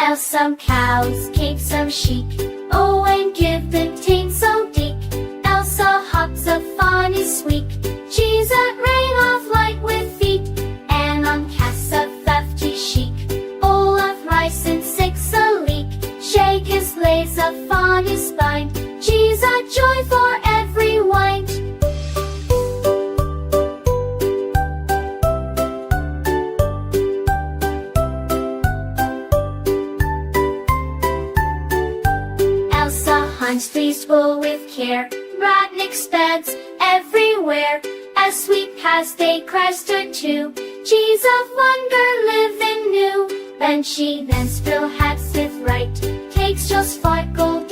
Else some cows, keep some sheep, oh, and give them tame so deep. Elsa hops a funny sweep, she's a rain of light with feet, and on casts a thrifty sheep, bowl of rice and six a leek. Shake his legs up on his spine, she's a joy for every wind. Elsa hunts threes wool with care, ratniks beds everywhere. As we pass they crest her too, she's of wonder living new. When she then still hats it right, takes just 5 gold